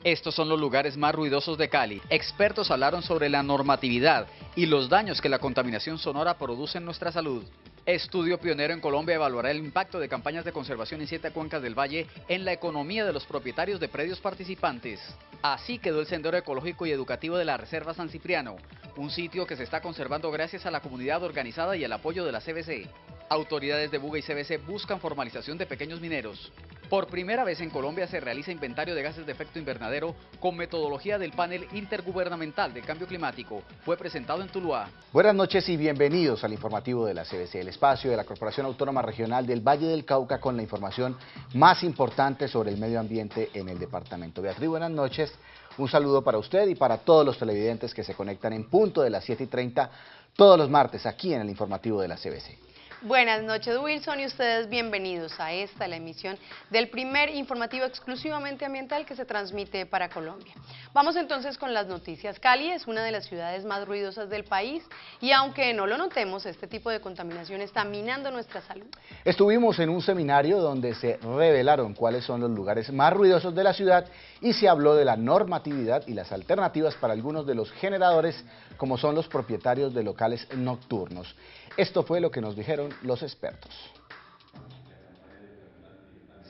Estos son los lugares más ruidosos de Cali. Expertos hablaron sobre la normatividad y los daños que la contaminación sonora produce en nuestra salud. Estudio pionero en Colombia evaluará el impacto de campañas de conservación en 7 cuencas del valle en la economía de los propietarios de predios participantes. Así quedó el sendero ecológico y educativo de la Reserva San Cipriano, un sitio que se está conservando gracias a la comunidad organizada y el apoyo de la CBC. Autoridades de Buga y CBC buscan formalización de pequeños mineros. Por primera vez en Colombia se realiza inventario de gases de efecto invernadero con metodología del Panel Intergubernamental de Cambio Climático. Fue presentado en Tuluá. Buenas noches y bienvenidos al informativo de la CBC, el espacio de la Corporación Autónoma Regional del Valle del Cauca con la información más importante sobre el medio ambiente en el departamento. Beatriz, buenas noches. Un saludo para usted y para todos los televidentes que se conectan en punto de las 7:30 todos los martes aquí en el informativo de la CBC. Buenas noches, Wilson, y ustedes bienvenidos a esta, la emisión del primer informativo exclusivamente ambiental que se transmite para Colombia. Vamos entonces con las noticias. Cali es una de las ciudades más ruidosas del país y aunque no lo notemos, este tipo de contaminación está minando nuestra salud. Estuvimos en un seminario donde se revelaron cuáles son los lugares más ruidosos de la ciudad y se habló de la normatividad y las alternativas para algunos de los generadores, como son los propietarios de locales nocturnos. Esto fue lo que nos dijeron los expertos.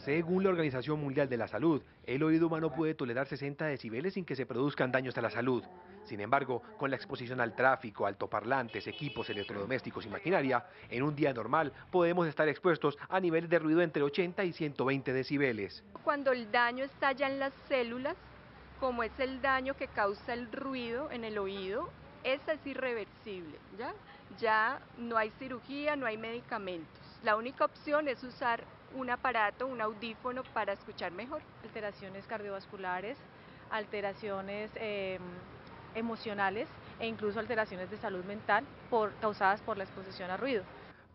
Según la Organización Mundial de la Salud, el oído humano puede tolerar 60 decibeles sin que se produzcan daños a la salud. Sin embargo, con la exposición al tráfico, altoparlantes, equipos electrodomésticos y maquinaria, en un día normal podemos estar expuestos a niveles de ruido entre 80 y 120 decibeles. Cuando el daño está ya en las células, como es el daño que causa el ruido en el oído, ese es irreversible, ¿ya? No hay cirugía, no hay medicamentos. La única opción es usar un aparato, un audífono para escuchar mejor. Alteraciones cardiovasculares, alteraciones emocionales e incluso alteraciones de salud mental causadas por la exposición a ruido.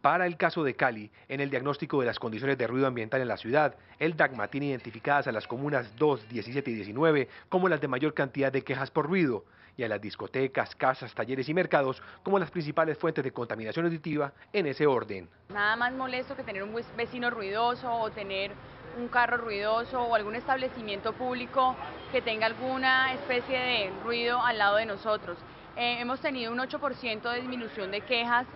Para el caso de Cali, en el diagnóstico de las condiciones de ruido ambiental en la ciudad, el DACMA tiene identificadas a las comunas 2, 17 y 19 como las de mayor cantidad de quejas por ruido, y a las discotecas, casas, talleres y mercados como las principales fuentes de contaminación auditiva en ese orden. Nada más molesto que tener un vecino ruidoso o tener un carro ruidoso o algún establecimiento público que tenga alguna especie de ruido al lado de nosotros. Hemos tenido un 8% de disminución de quejas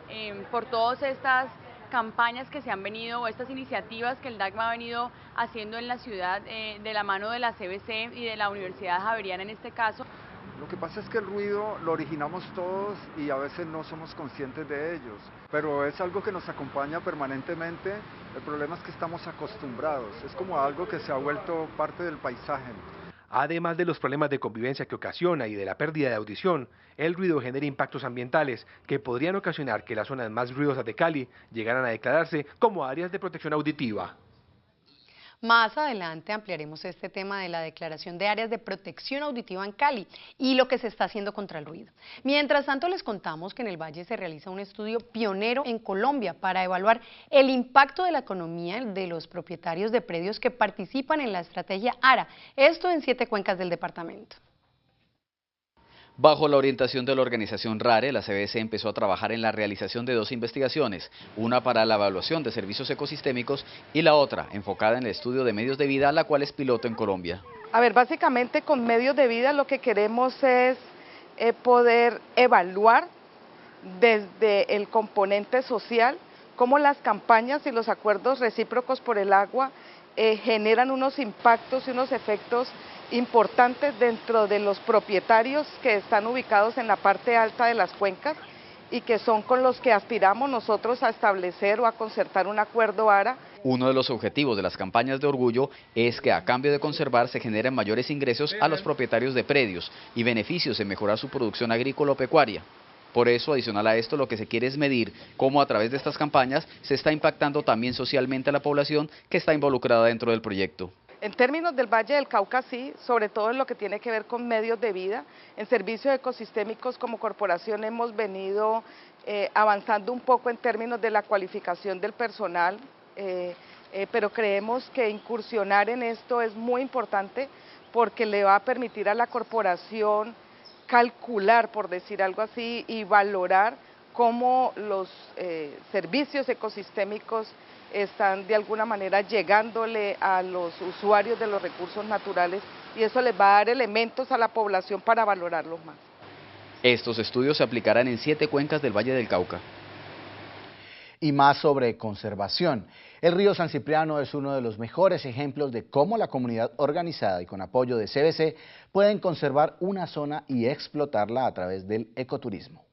por todas estas campañas que se han venido, o estas iniciativas que el DACMA ha venido haciendo en la ciudad de la mano de la CBC y de la Universidad Javeriana en este caso. Lo que pasa es que el ruido lo originamos todos y a veces no somos conscientes de ellos, pero es algo que nos acompaña permanentemente. El problema es que estamos acostumbrados, es como algo que se ha vuelto parte del paisaje. Además de los problemas de convivencia que ocasiona y de la pérdida de audición, el ruido genera impactos ambientales que podrían ocasionar que las zonas más ruidosas de Cali llegaran a declararse como áreas de protección auditiva. Más adelante ampliaremos este tema de la declaración de áreas de protección auditiva en Cali y lo que se está haciendo contra el ruido. Mientras tanto, les contamos que en el Valle se realiza un estudio pionero en Colombia para evaluar el impacto de la economía de los propietarios de predios que participan en la estrategia ARA, esto en 7 cuencas del departamento. Bajo la orientación de la organización RARE, la CBC empezó a trabajar en la realización de 2 investigaciones, una para la evaluación de servicios ecosistémicos y la otra enfocada en el estudio de medios de vida, la cual es piloto en Colombia. A ver, básicamente con medios de vida lo que queremos es poder evaluar desde el componente social cómo las campañas y los acuerdos recíprocos por el agua generan unos impactos y unos efectos importantes dentro de los propietarios que están ubicados en la parte alta de las cuencas y que son con los que aspiramos nosotros a establecer o a concertar un acuerdo ARA. Uno de los objetivos de las campañas de orgullo es que a cambio de conservar se generen mayores ingresos a los propietarios de predios y beneficios en mejorar su producción agrícola o pecuaria. Por eso, adicional a esto, lo que se quiere es medir cómo a través de estas campañas se está impactando también socialmente a la población que está involucrada dentro del proyecto. En términos del Valle del Cauca, sí, sobre todo en lo que tiene que ver con medios de vida. En servicios ecosistémicos como corporación hemos venido avanzando un poco en términos de la cualificación del personal, pero creemos que incursionar en esto es muy importante porque le va a permitir a la corporación calcular, por decir algo así, y valorar cómo los servicios ecosistémicos están de alguna manera llegándole a los usuarios de los recursos naturales y eso les va a dar elementos a la población para valorarlos más. Estos estudios se aplicarán en 7 cuencas del Valle del Cauca. Y más sobre conservación. El río San Cipriano es uno de los mejores ejemplos de cómo la comunidad organizada y con apoyo de CBC pueden conservar una zona y explotarla a través del ecoturismo.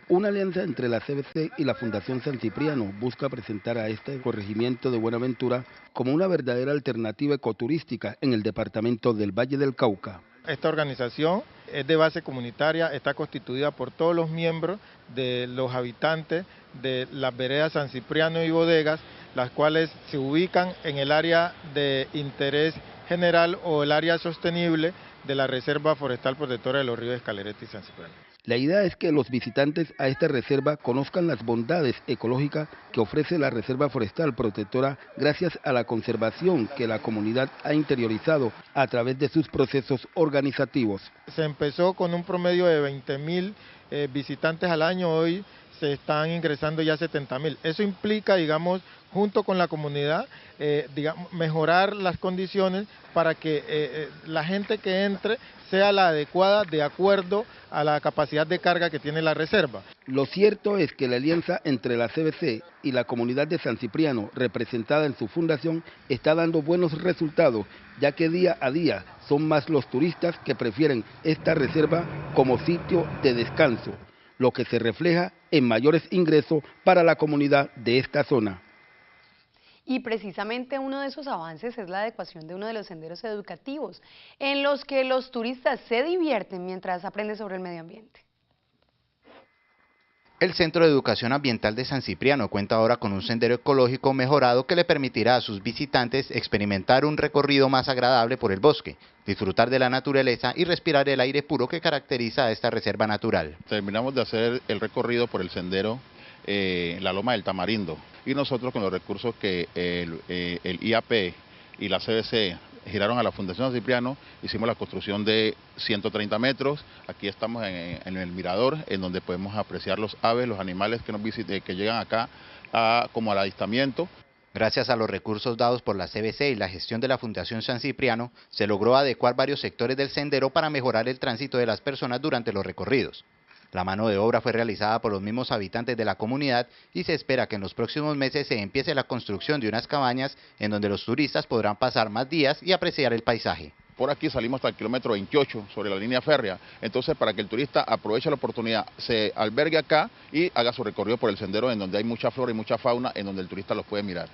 Una alianza entre la CBC y la Fundación San Cipriano busca presentar a este corregimiento de Buenaventura como una verdadera alternativa ecoturística en el departamento del Valle del Cauca. Esta organización es de base comunitaria, está constituida por todos los miembros de los habitantes de las veredas San Cipriano y Bodegas, las cuales se ubican en el área de interés general o el área sostenible de la Reserva Forestal Protectora de los Ríos Escalereta y San Cipriano. La idea es que los visitantes a esta reserva conozcan las bondades ecológicas que ofrece la Reserva Forestal Protectora gracias a la conservación que la comunidad ha interiorizado a través de sus procesos organizativos. Se empezó con un promedio de 20.000 visitantes al año, hoy se están ingresando ya 70.000. Eso implica, digamos, junto con la comunidad, mejorar las condiciones para que la gente que entre sea la adecuada de acuerdo a la capacidad de carga que tiene la reserva. Lo cierto es que la alianza entre la CBC y la comunidad de San Cipriano, representada en su fundación, está dando buenos resultados, ya que día a día son más los turistas que prefieren esta reserva como sitio de descanso, lo que se refleja en mayores ingresos para la comunidad de esta zona. Y precisamente uno de esos avances es la adecuación de uno de los senderos educativos, en los que los turistas se divierten mientras aprenden sobre el medio ambiente. El Centro de Educación Ambiental de San Cipriano cuenta ahora con un sendero ecológico mejorado que le permitirá a sus visitantes experimentar un recorrido más agradable por el bosque, disfrutar de la naturaleza y respirar el aire puro que caracteriza a esta reserva natural. Terminamos de hacer el recorrido por el sendero la Loma del Tamarindo, y nosotros con los recursos que el IAP y la CBC giraron a la Fundación San Cipriano, hicimos la construcción de 130 metros, aquí estamos en el mirador, en donde podemos apreciar los aves, los animales que nos visiten, que llegan acá como al avistamiento. Gracias a los recursos dados por la CBC y la gestión de la Fundación San Cipriano, se logró adecuar varios sectores del sendero para mejorar el tránsito de las personas durante los recorridos. La mano de obra fue realizada por los mismos habitantes de la comunidad y se espera que en los próximos meses se empiece la construcción de unas cabañas en donde los turistas podrán pasar más días y apreciar el paisaje. Por aquí salimos hasta el kilómetro 28 sobre la línea férrea, entonces para que el turista aproveche la oportunidad, se albergue acá y haga su recorrido por el sendero en donde hay mucha flora y mucha fauna, en donde el turista los puede mirar.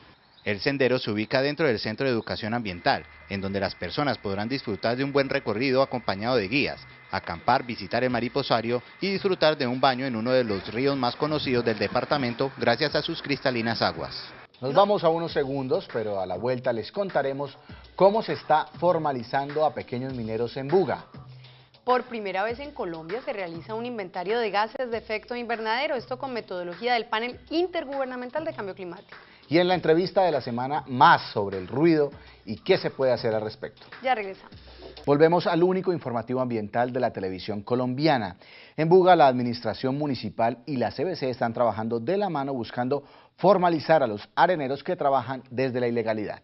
El sendero se ubica dentro del Centro de Educación Ambiental, en donde las personas podrán disfrutar de un buen recorrido acompañado de guías, acampar, visitar el mariposario y disfrutar de un baño en uno de los ríos más conocidos del departamento gracias a sus cristalinas aguas. Nos vamos a unos segundos, pero a la vuelta les contaremos cómo se está formalizando a pequeños mineros en Buga. Por primera vez en Colombia se realiza un inventario de gases de efecto invernadero, esto con metodología del Panel Intergubernamental de Cambio Climático. Y en la entrevista de la semana, más sobre el ruido y qué se puede hacer al respecto. Ya regresamos. Volvemos al único informativo ambiental de la televisión colombiana. En Buga, la administración municipal y la CBC están trabajando de la mano buscando formalizar a los areneros que trabajan desde la ilegalidad.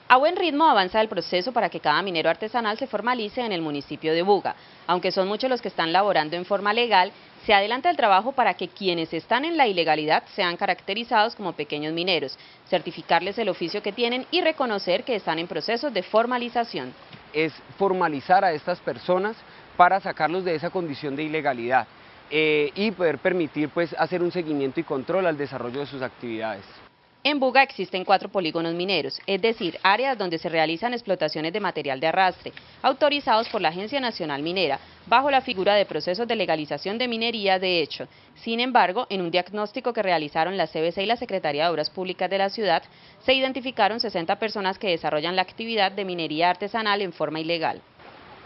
A buen ritmo avanza el proceso para que cada minero artesanal se formalice en el municipio de Buga. Aunque son muchos los que están laborando en forma legal, se adelanta el trabajo para que quienes están en la ilegalidad sean caracterizados como pequeños mineros, certificarles el oficio que tienen y reconocer que están en procesos de formalización. Es formalizar a estas personas para sacarlos de esa condición de ilegalidad y poder permitir hacer un seguimiento y control al desarrollo de sus actividades. En Buga existen 4 polígonos mineros, es decir, áreas donde se realizan explotaciones de material de arrastre, autorizados por la Agencia Nacional Minera, bajo la figura de procesos de legalización de minería de hecho. Sin embargo, en un diagnóstico que realizaron la CBC y la Secretaría de Obras Públicas de la ciudad, se identificaron 60 personas que desarrollan la actividad de minería artesanal en forma ilegal.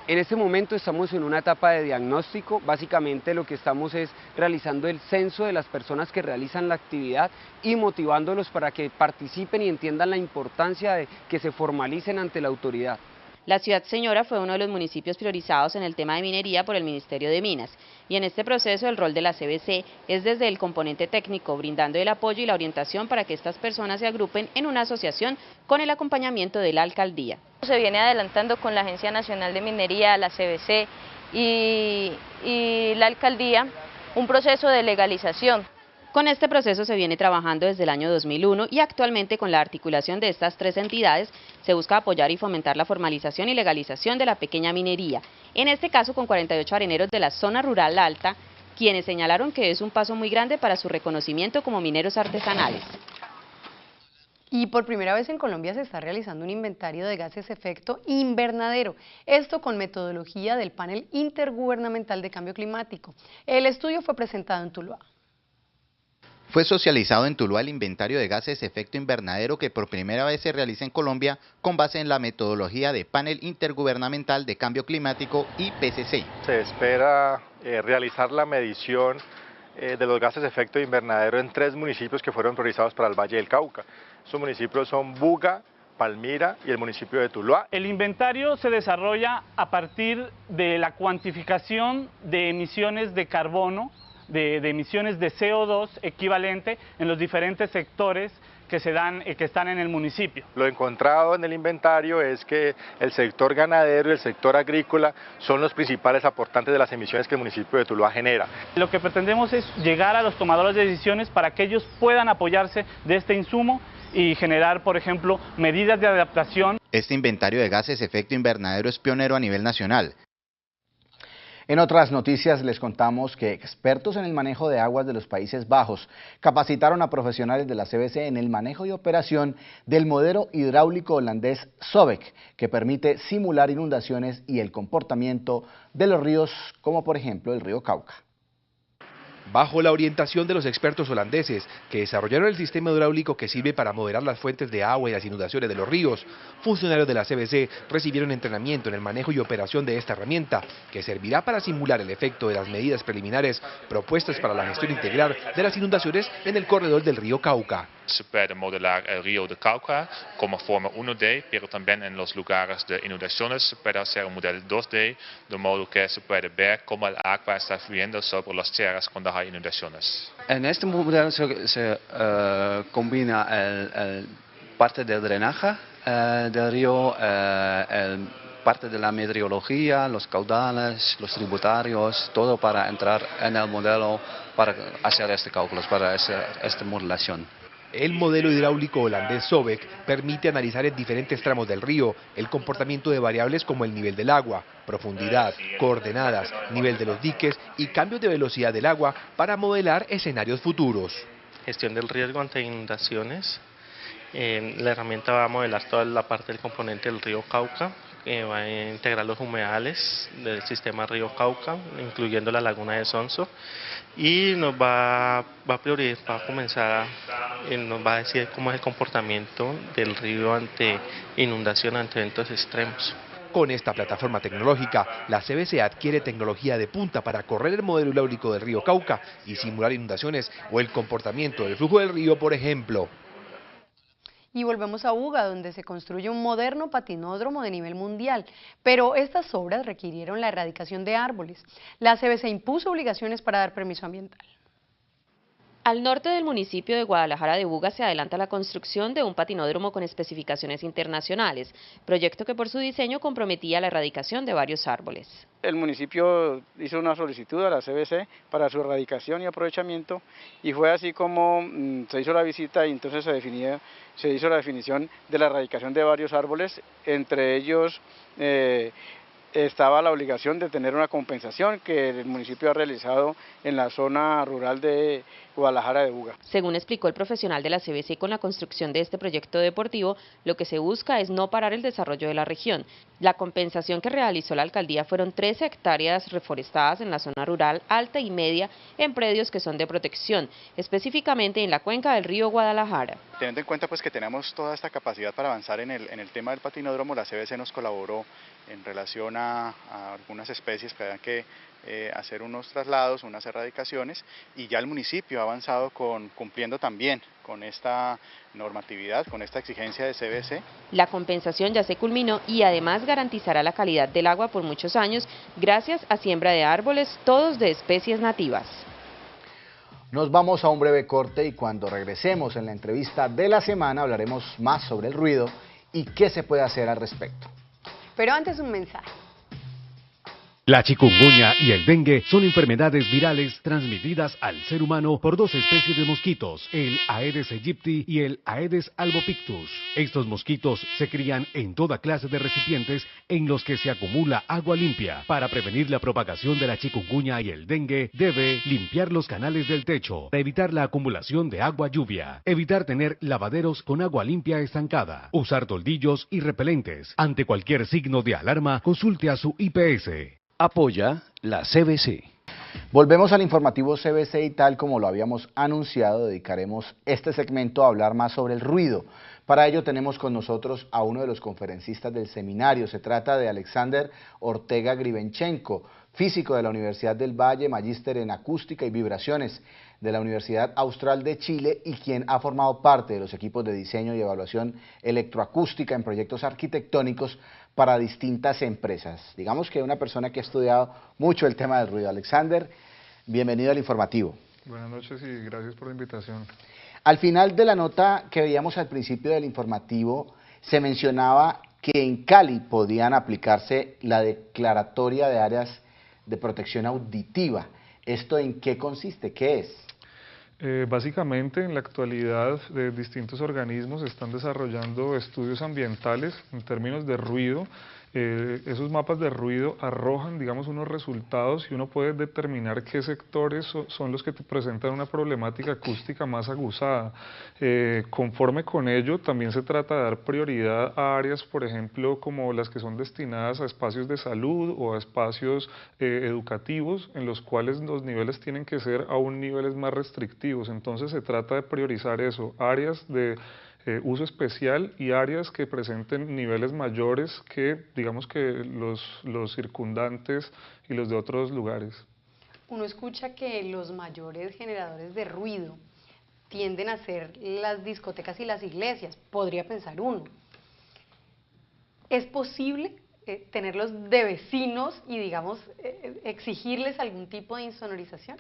En este momento estamos en una etapa de diagnóstico, básicamente lo que estamos es realizando el censo de las personas que realizan la actividad y motivándolos para que participen y entiendan la importancia de que se formalicen ante la autoridad. La ciudad señora fue uno de los municipios priorizados en el tema de minería por el Ministerio de Minas, y en este proceso el rol de la CBC es desde el componente técnico, brindando el apoyo y la orientación para que estas personas se agrupen en una asociación con el acompañamiento de la alcaldía. Se viene adelantando con la Agencia Nacional de Minería, la CBC y la alcaldía un proceso de legalización. Con este proceso se viene trabajando desde el año 2001 y actualmente con la articulación de estas tres entidades se busca apoyar y fomentar la formalización y legalización de la pequeña minería, en este caso con 48 areneros de la zona rural alta, quienes señalaron que es un paso muy grande para su reconocimiento como mineros artesanales. Y por primera vez en Colombia se está realizando un inventario de gases efecto invernadero, esto con metodología del Panel Intergubernamental de Cambio Climático. El estudio fue presentado en Tuluá. Fue socializado en Tuluá el inventario de gases de efecto invernadero que por primera vez se realiza en Colombia con base en la metodología de Panel Intergubernamental de Cambio Climático IPCC. Se espera realizar la medición de los gases de efecto invernadero en 3 municipios que fueron priorizados para el Valle del Cauca. Esos municipios son Buga, Palmira y el municipio de Tuluá. El inventario se desarrolla a partir de la cuantificación de emisiones de carbono, de emisiones de CO2 equivalente en los diferentes sectores que están en el municipio. Lo encontrado en el inventario es que el sector ganadero y el sector agrícola son los principales aportantes de las emisiones que el municipio de Tuluá genera. Lo que pretendemos es llegar a los tomadores de decisiones para que ellos puedan apoyarse de este insumo y generar, por ejemplo, medidas de adaptación. Este inventario de gases de efecto invernadero es pionero a nivel nacional. En otras noticias les contamos que expertos en el manejo de aguas de los Países Bajos capacitaron a profesionales de la CBC en el manejo y operación del modelo hidráulico holandés SOBEK, que permite simular inundaciones y el comportamiento de los ríos, como por ejemplo el río Cauca. Bajo la orientación de los expertos holandeses que desarrollaron el sistema hidráulico que sirve para moderar las fuentes de agua y las inundaciones de los ríos, funcionarios de la CBC recibieron entrenamiento en el manejo y operación de esta herramienta, que servirá para simular el efecto de las medidas preliminares propuestas para la gestión integral de las inundaciones en el corredor del río Cauca. Se puede modelar el río de Cauca como forma 1D, pero también en los lugares de inundaciones se puede hacer un modelo 2D, de modo que se puede ver cómo el agua está fluyendo sobre las tierras cuando hay inundaciones. En este modelo se combina parte del drenaje del río, parte de la meteorología, los caudales, los tributarios, todo para entrar en el modelo para hacer este cálculo, para hacer esta modelación. El modelo hidráulico holandés SOBEK permite analizar en diferentes tramos del río el comportamiento de variables como el nivel del agua, profundidad, coordenadas, nivel de los diques y cambios de velocidad del agua para modelar escenarios futuros. Gestión del riesgo ante inundaciones. La herramienta va a modelar toda la parte del componente del río Cauca, va a integrar los humedales del sistema río Cauca, incluyendo la laguna de Sonso, y nos va a comenzar, nos va a decir cómo es el comportamiento del río ante inundación, ante eventos extremos. Con esta plataforma tecnológica, la CBC adquiere tecnología de punta para correr el modelo hidráulico del río Cauca y simular inundaciones o el comportamiento del flujo del río, por ejemplo. Y volvemos a Buga, donde se construye un moderno patinódromo de nivel mundial, pero estas obras requirieron la erradicación de árboles. La CBC impuso obligaciones para dar permiso ambiental. Al norte del municipio de Guadalajara de Buga se adelanta la construcción de un patinódromo con especificaciones internacionales, proyecto que por su diseño comprometía la erradicación de varios árboles. El municipio hizo una solicitud a la CBC para su erradicación y aprovechamiento, y fue así como se hizo la visita y entonces se hizo la definición de la erradicación de varios árboles, entre ellos estaba la obligación de tener una compensación que el municipio ha realizado en la zona rural de Guadalajara de Buga. Según explicó el profesional de la CBC, con la construcción de este proyecto deportivo, lo que se busca es no parar el desarrollo de la región. La compensación que realizó la alcaldía fueron 13 hectáreas reforestadas en la zona rural alta y media en predios que son de protección, específicamente en la cuenca del río Guadalajara. Teniendo en cuenta pues que tenemos toda esta capacidad para avanzar en el tema del patinódromo, la CBC nos colaboró en relación a a algunas especies que hayan que hacer unos traslados, unas erradicaciones, y ya el municipio ha avanzado cumpliendo también con esta normatividad, con esta exigencia de CBC. La compensación ya se culminó y además garantizará la calidad del agua por muchos años gracias a siembra de árboles, todos de especies nativas. Nos vamos a un breve corte y cuando regresemos en la entrevista de la semana hablaremos más sobre el ruido y qué se puede hacer al respecto. Pero antes un mensaje. La chikungunya y el dengue son enfermedades virales transmitidas al ser humano por dos especies de mosquitos, el Aedes aegypti y el Aedes albopictus. Estos mosquitos se crían en toda clase de recipientes en los que se acumula agua limpia. Para prevenir la propagación de la chikungunya y el dengue, debe limpiar los canales del techo, evitar la acumulación de agua lluvia, evitar tener lavaderos con agua limpia estancada, usar toldillos y repelentes. Ante cualquier signo de alarma, consulte a su IPS. Apoya la CBC. Volvemos al informativo CBC y tal como lo habíamos anunciado, dedicaremos este segmento a hablar más sobre el ruido. Para ello tenemos con nosotros a uno de los conferencistas del seminario. Se trata de Alexander Ortega Grivenchenko, físico de la Universidad del Valle, magíster en acústica y vibraciones de la Universidad Austral de Chile y quien ha formado parte de los equipos de diseño y evaluación electroacústica en proyectos arquitectónicos para distintas empresas. Digamos que una persona que ha estudiado mucho el tema del ruido. Alexander, bienvenido al informativo. Buenas noches y gracias por la invitación. Al final de la nota que veíamos al principio del informativo, se mencionaba que en Cali podían aplicarse la declaratoria de áreas de protección auditiva. ¿Esto en qué consiste? ¿Qué es? Básicamente, en la actualidad, distintos organismos están desarrollando estudios ambientales en términos de ruido. Esos mapas de ruido arrojan, digamos, unos resultados y uno puede determinar qué sectores son los que te presentan una problemática acústica más aguzada. Conforme con ello, también se trata de dar prioridad a áreas, por ejemplo, como las que son destinadas a espacios de salud o a espacios educativos, en los cuales los niveles tienen que ser aún niveles más restrictivos. Entonces se trata de priorizar eso, áreas de uso especial y áreas que presenten niveles mayores que, digamos, que los circundantes y los de otros lugares. Uno escucha que los mayores generadores de ruido tienden a ser las discotecas y las iglesias, podría pensar uno. ¿Es posible tenerlos de vecinos y, digamos, exigirles algún tipo de insonorización?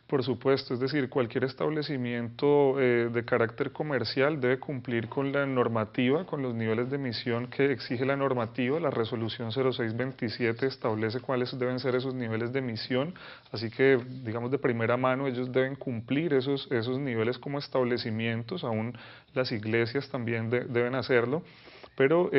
Por supuesto, es decir, cualquier establecimiento de carácter comercial debe cumplir con la normativa, con los niveles de emisión que exige la normativa. La resolución 0627 establece cuáles deben ser esos niveles de emisión, así que, digamos, de primera mano ellos deben cumplir esos niveles como establecimientos, aún las iglesias también deben hacerlo, pero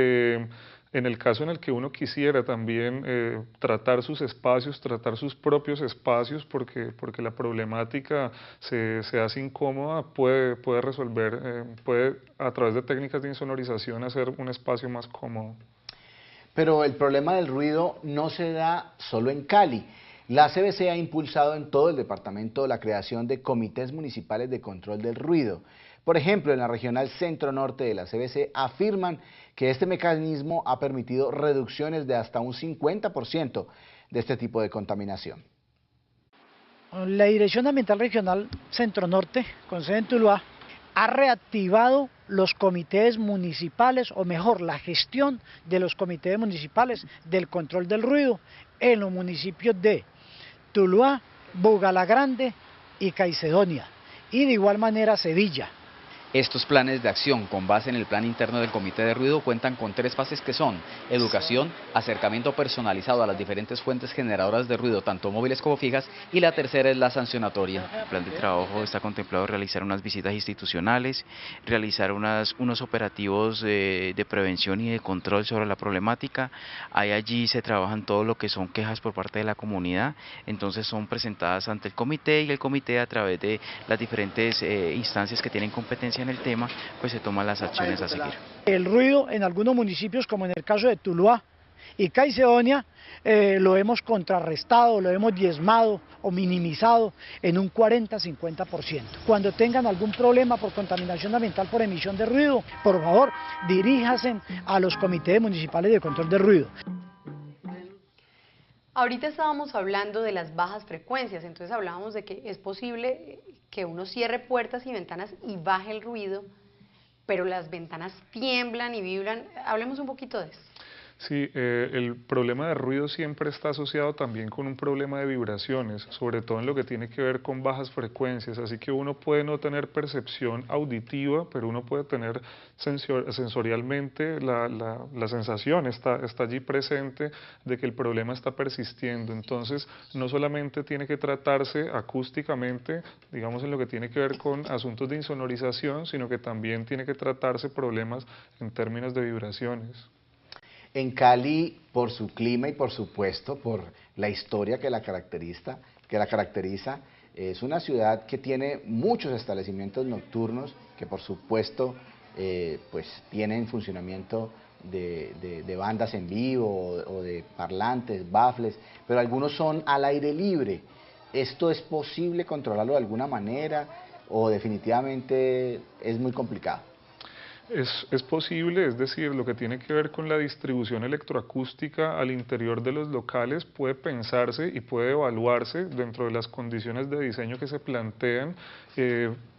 en el caso en el que uno quisiera también tratar sus espacios, tratar sus propios espacios, porque la problemática se hace incómoda, puede resolver, puede a través de técnicas de insonorización hacer un espacio más cómodo. Pero el problema del ruido no se da solo en Cali. La CBC ha impulsado en todo el departamento la creación de comités municipales de control del ruido. Por ejemplo, en la regional centro-norte de la CBC afirman que este mecanismo ha permitido reducciones de hasta un 50% de este tipo de contaminación. La Dirección Ambiental Regional Centro-Norte, con sede en Tuluá, ha reactivado los comités municipales, o mejor, la gestión de los comités municipales del control del ruido en los municipios de Tuluá, Bugalagrande y Caicedonia, y de igual manera Sevilla. Estos planes de acción con base en el plan interno del Comité de Ruido cuentan con 3 fases que son educación, acercamiento personalizado a las diferentes fuentes generadoras de ruido, tanto móviles como fijas, y la tercera es la sancionatoria. El plan de trabajo está contemplado realizar unas visitas institucionales, realizar unos operativos de prevención y de control sobre la problemática. Allí se trabajan todo lo que son quejas por parte de la comunidad, entonces son presentadas ante el comité y el comité a través de las diferentes instancias que tienen competencia en el tema, pues se toman las acciones a seguir. El ruido en algunos municipios, como en el caso de Tuluá y Caicedonia, lo hemos contrarrestado, lo hemos diezmado o minimizado en un 40-50%. Cuando tengan algún problema por contaminación ambiental por emisión de ruido, por favor, diríjanse a los comités municipales de control de ruido. Ahorita estábamos hablando de las bajas frecuencias, entonces hablábamos de que es posible que uno cierre puertas y ventanas y baje el ruido, pero las ventanas tiemblan y vibran. Hablemos un poquito de eso. Sí, el problema de ruido siempre está asociado también con un problema de vibraciones, sobre todo en lo que tiene que ver con bajas frecuencias, así que uno puede no tener percepción auditiva, pero uno puede tener sensorialmente la sensación, está allí presente de que el problema está persistiendo. Entonces, no solamente tiene que tratarse acústicamente, digamos en lo que tiene que ver con asuntos de insonorización, sino que también tiene que tratarse problemas en términos de vibraciones. En Cali, por su clima y por supuesto por la historia que la caracteriza, es una ciudad que tiene muchos establecimientos nocturnos que por supuesto pues tienen funcionamiento de bandas en vivo o de parlantes, baffles, pero algunos son al aire libre. ¿Esto es posible controlarlo de alguna manera o definitivamente es muy complicado? Es posible, es decir, lo que tiene que ver con la distribución electroacústica al interior de los locales puede pensarse y puede evaluarse dentro de las condiciones de diseño que se plantean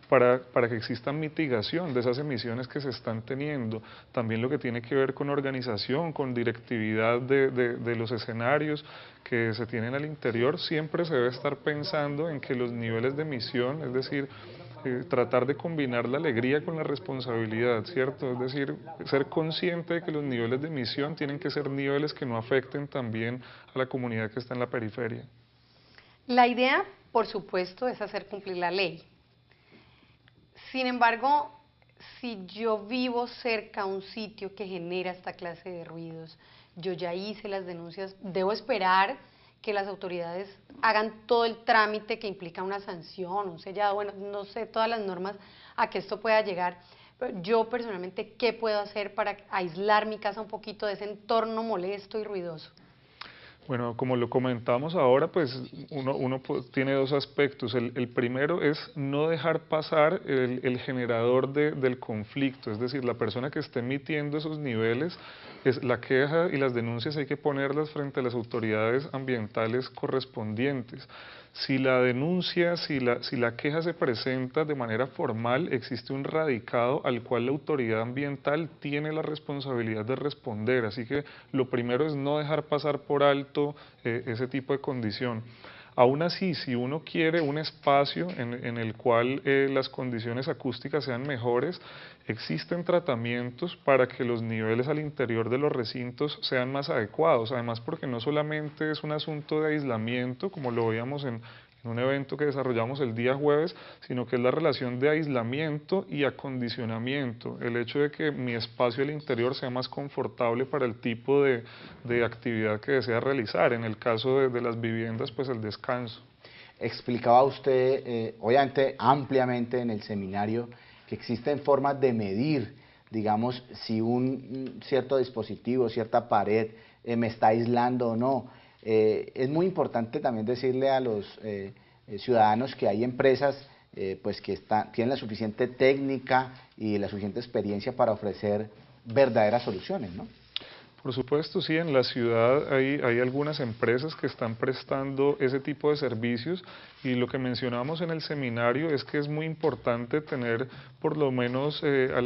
para que exista mitigación de esas emisiones que se están teniendo. También lo que tiene que ver con organización, con directividad de los escenarios que se tienen al interior, siempre se debe estar pensando en que los niveles de emisión, es decir, tratar de combinar la alegría con la responsabilidad, ¿cierto? Es decir, ser consciente de que los niveles de emisión tienen que ser niveles que no afecten también a la comunidad que está en la periferia. La idea, por supuesto, es hacer cumplir la ley. Sin embargo, si yo vivo cerca a un sitio que genera esta clase de ruidos, yo ya hice las denuncias, debo esperar que las autoridades hagan todo el trámite que implica una sanción, un sellado, bueno, no sé todas las normas a que esto pueda llegar, pero yo personalmente, ¿qué puedo hacer para aislar mi casa un poquito de ese entorno molesto y ruidoso? Bueno, como lo comentamos ahora, pues uno tiene dos aspectos. El primero es no dejar pasar el generador del conflicto, es decir, la persona que esté emitiendo esos niveles, la queja y las denuncias hay que ponerlas frente a las autoridades ambientales correspondientes. Si la denuncia, si la queja se presenta de manera formal, existe un radicado al cual la autoridad ambiental tiene la responsabilidad de responder. Así que lo primero es no dejar pasar por alto ese tipo de condición. Aún así, si uno quiere un espacio en el cual las condiciones acústicas sean mejores, existen tratamientos para que los niveles al interior de los recintos sean más adecuados. Además, porque no solamente es un asunto de aislamiento, como lo veíamos en un evento que desarrollamos el día jueves, sino que es la relación de aislamiento y acondicionamiento, el hecho de que mi espacio al interior sea más confortable para el tipo de actividad que desea realizar, en el caso de las viviendas, pues el descanso. Explicaba usted, obviamente ampliamente en el seminario, que existen formas de medir, digamos, si un cierto dispositivo, cierta pared me está aislando o no. Es muy importante también decirle a los ciudadanos que hay empresas pues que tienen la suficiente técnica y la suficiente experiencia para ofrecer verdaderas soluciones, ¿no? Por supuesto, sí, en la ciudad hay algunas empresas que están prestando ese tipo de servicios y lo que mencionamos en el seminario es que es muy importante tener por lo menos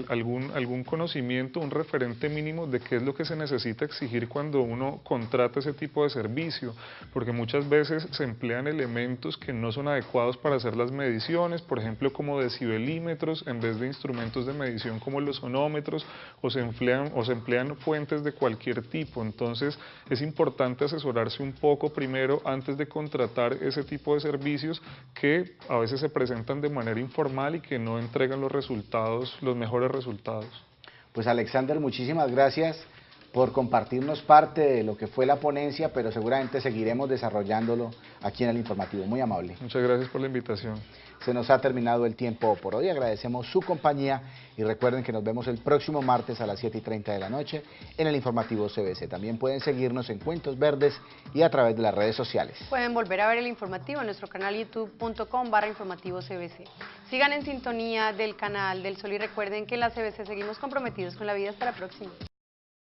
algún conocimiento, un referente mínimo de qué es lo que se necesita exigir cuando uno contrata ese tipo de servicio, porque muchas veces se emplean elementos que no son adecuados para hacer las mediciones, por ejemplo como decibelímetros en vez de instrumentos de medición como los sonómetros, o se emplean fuentes de cualquier tipo. Entonces es importante asesorarse un poco primero antes de contratar ese tipo de servicios que a veces se presentan de manera informal y que no entregan los mejores resultados. Pues Alexander, muchísimas gracias por compartirnos parte de lo que fue la ponencia, pero seguramente seguiremos desarrollándolo aquí en el informativo. Muy amable. Muchas gracias por la invitación. Se nos ha terminado el tiempo por hoy, agradecemos su compañía y recuerden que nos vemos el próximo martes a las 7:30 de la noche en el informativo CBC. También pueden seguirnos en Cuentos Verdes y a través de las redes sociales. Pueden volver a ver el informativo en nuestro canal youtube.com/informativocbc. Sigan en sintonía del canal del Sol y recuerden que en la CBC seguimos comprometidos con la vida. Hasta la próxima.